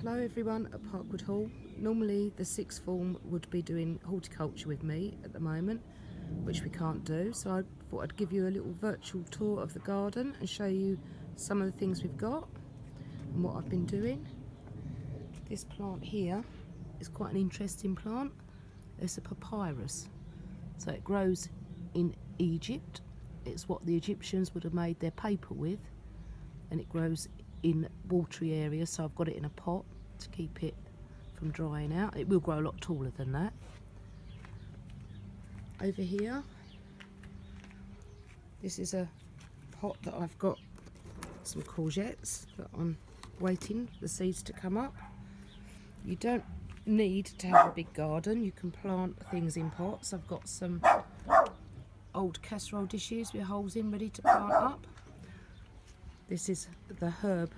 Hello everyone at Parkwood Hall. Normally the sixth form would be doing horticulture with me at the moment, which we can't do, so I thought I'd give you a little virtual tour of the garden and show you some of the things we've got and what I've been doing. This plant here is quite an interesting plant. It's a papyrus, so it grows in Egypt. It's what the Egyptians would have made their paper with, and it grows in watery areas, so I've got it in a pot to keep it from drying out. It will grow a lot taller than that. Over here, this is a pot that I've got some courgettes that I'm waiting for the seeds to come up. You don't need to have a big garden, you can plant things in pots. I've got some old casserole dishes with holes in ready to plant up. This is the herb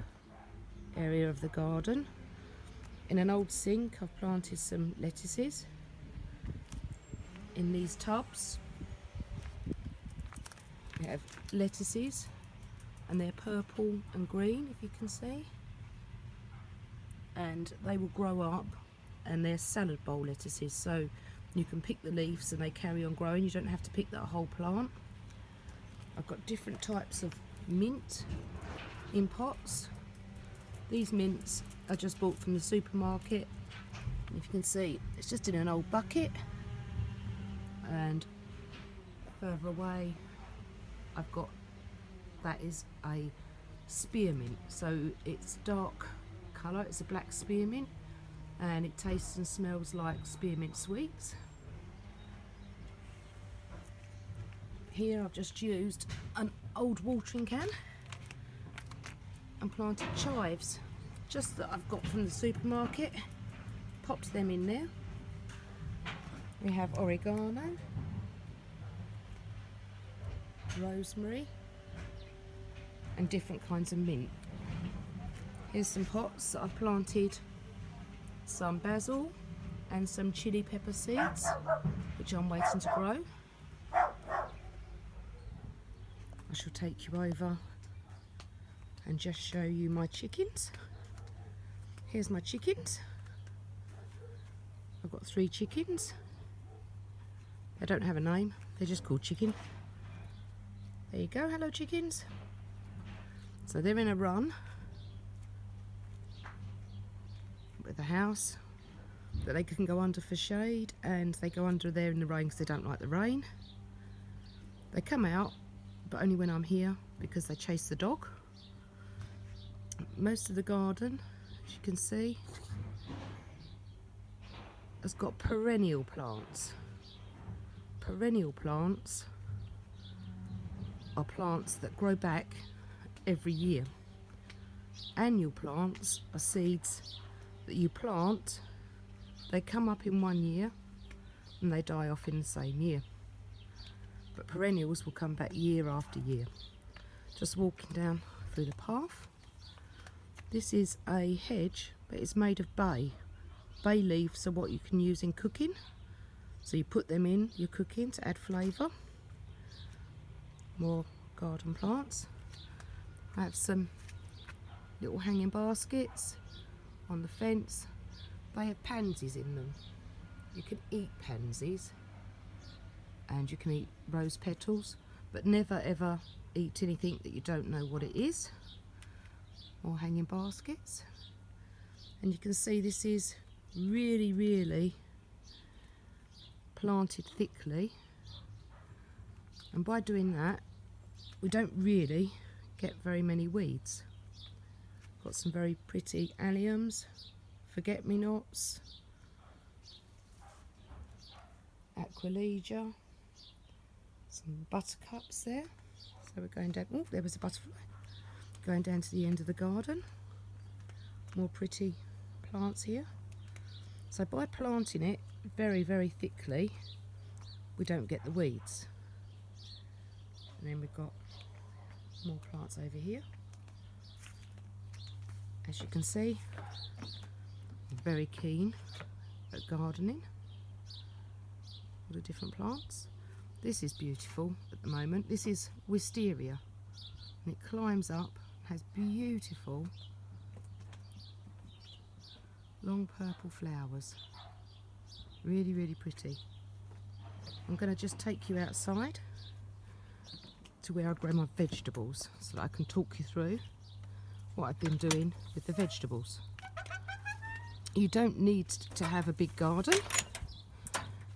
area of the garden. In an old sink I've planted some lettuces in these tubs. We have lettuces and they're purple and green, if you can see, and they will grow up, and they're salad bowl lettuces, so you can pick the leaves and they carry on growing. You don't have to pick that whole plant. I've got different types of mint in pots. These mints are just bought from the supermarket. And if you can see, it's just in an old bucket. And further away, I've got, that is a spearmint. So it's dark colour, it's a black spearmint, and it tastes and smells like spearmint sweets. Here I've just used an old watering can and planted chives, just that I've got from the supermarket. Popped them in there. We have oregano, rosemary, and different kinds of mint. Here's some pots that I've planted some basil and some chili pepper seeds, which I'm waiting to grow. I shall take you over and just show you my chickens. Here's my chickens. I've got 3 chickens. They don't have a name, they're just called chicken. There you go, hello chickens. So they're in a run with a house that they can go under for shade, and they go under there in the rain because they don't like the rain. They come out, but only when I'm here, because they chase the dog. Most of the garden, as you can see, has got perennial plants. Perennial plants are plants that grow back every year. Annual plants are seeds that you plant, they come up in one year and they die off in the same year. But perennials will come back year after year. Just walking down through the path. This is a hedge, but it's made of bay. Bay leaves are what you can use in cooking. So you put them in your cooking to add flavour. More garden plants. I have some little hanging baskets on the fence. They have pansies in them. You can eat pansies and you can eat rose petals, but never ever eat anything that you don't know what it is. More hanging baskets, and you can see this is really planted thickly, and by doing that we don't really get very many weeds. Got some very pretty alliums, forget-me-nots, aquilegia, some buttercups there. So we're going down, oh there was a butterfly. Going down to the end of the garden. More pretty plants here. So by planting it very thickly, we don't get the weeds. And then we've got more plants over here. As you can see, I'm very keen at gardening. All the different plants. This is beautiful at the moment. This is wisteria, and it climbs up, has beautiful Long purple flowers. Really, really pretty. I'm going to just take you outside to where I grow my vegetables so that I can talk you through what I've been doing with the vegetables. You don't need to have a big garden.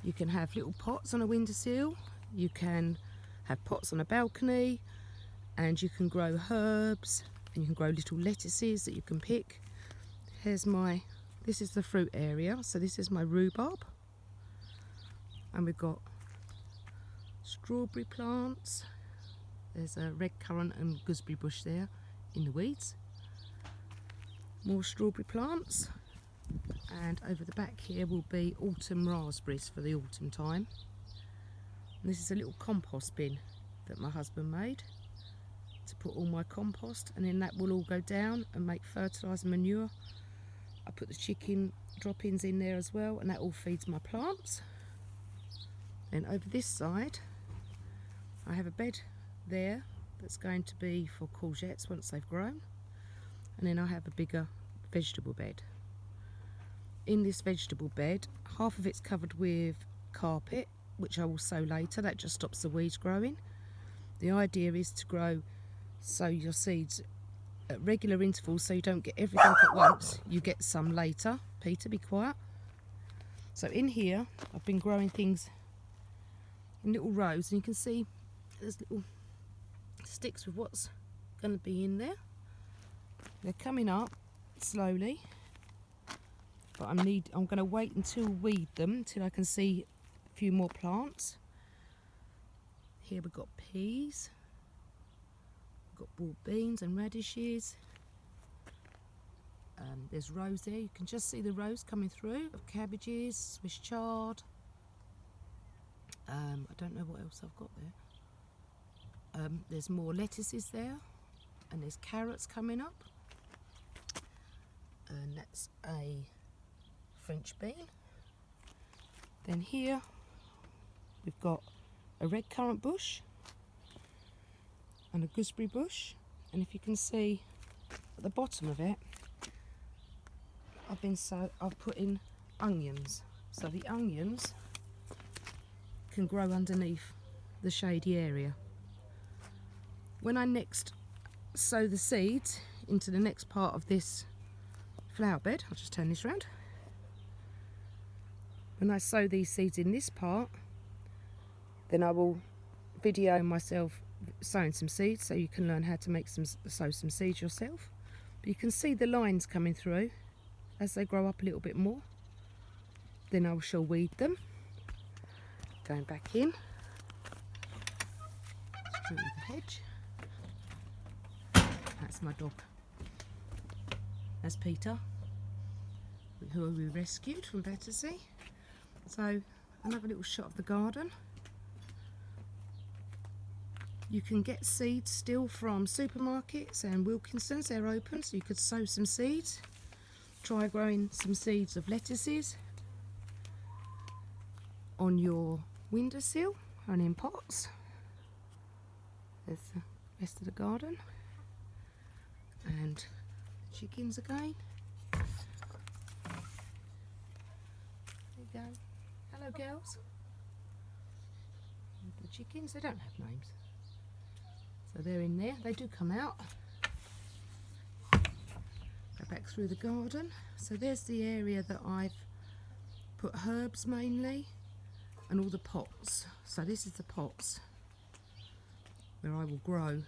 You can have little pots on a windowsill, you can have pots on a balcony, and you can grow herbs, and you can grow little lettuces that you can pick. This is the fruit area, so this is my rhubarb, and we've got strawberry plants. There's a red currant and gooseberry bush there in the weeds. More strawberry plants, and over the back here will be autumn raspberries for the autumn time. And this is a little compost bin that my husband made to put all my compost, and then that will all go down and make fertiliser manure. I put the chicken droppings in there as well, and that all feeds my plants. Then over this side I have a bed there that's going to be for courgettes once they've grown, and then I have a bigger vegetable bed. In this vegetable bed, half of it's covered with carpet, which I will sow later. That just stops the weeds growing. The idea is to sow your seeds at regular intervals so you don't get everything at once. You get some later. Peter, be quiet. So in here I've been growing things in little rows, and you can see there's little sticks with what's going to be in there. They're coming up slowly, but I'm going to wait until weed them till I can see a few more plants. Here we've got peas, we've got boiled beans and radishes. There's rows there, you can just see the rows coming through of cabbages, Swiss chard. I don't know what else I've got there. There's more lettuces there, and there's carrots coming up, and that's a French bean. Then here we've got a red currant bush and a gooseberry bush, and if you can see at the bottom of it I've put in onions, so the onions can grow underneath the shady area. When I next sow the seeds into the next part of this flower bed, I'll just turn this around. When I sow these seeds in this part, then I will video myself sowing some seeds so you can learn how to sow some seeds yourself. But you can see the lines coming through as they grow up a little bit more. Then I shall weed them. Going back in through the hedge. That's my dog. That's Peter, who we rescued from Battersea. So another little shot of the garden. You can get seeds still from supermarkets and Wilkinson's, they're open, so you could sow some seeds. Try growing some seeds of lettuces on your windowsill and in pots. There's the rest of the garden. And chickens again. There you go. Hello girls. And the chickens, they don't have names. So they're in there, they do come out. Go back through the garden. So there's the area that I've put herbs mainly and all the pots. So this is the pots where I will grow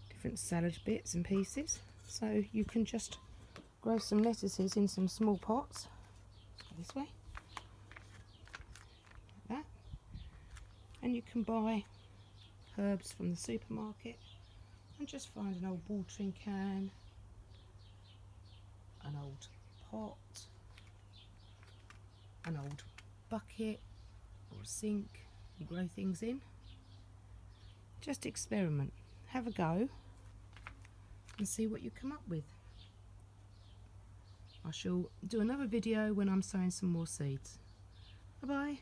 different salad bits and pieces. So you can just grow some lettuces in some small pots. Go this way. Like that. And you can buy herbs from the supermarket and just find an old watering can, an old pot, an old bucket or a sink and grow things in. Just experiment, have a go and see what you come up with. I shall do another video when I'm sowing some more seeds. Bye bye.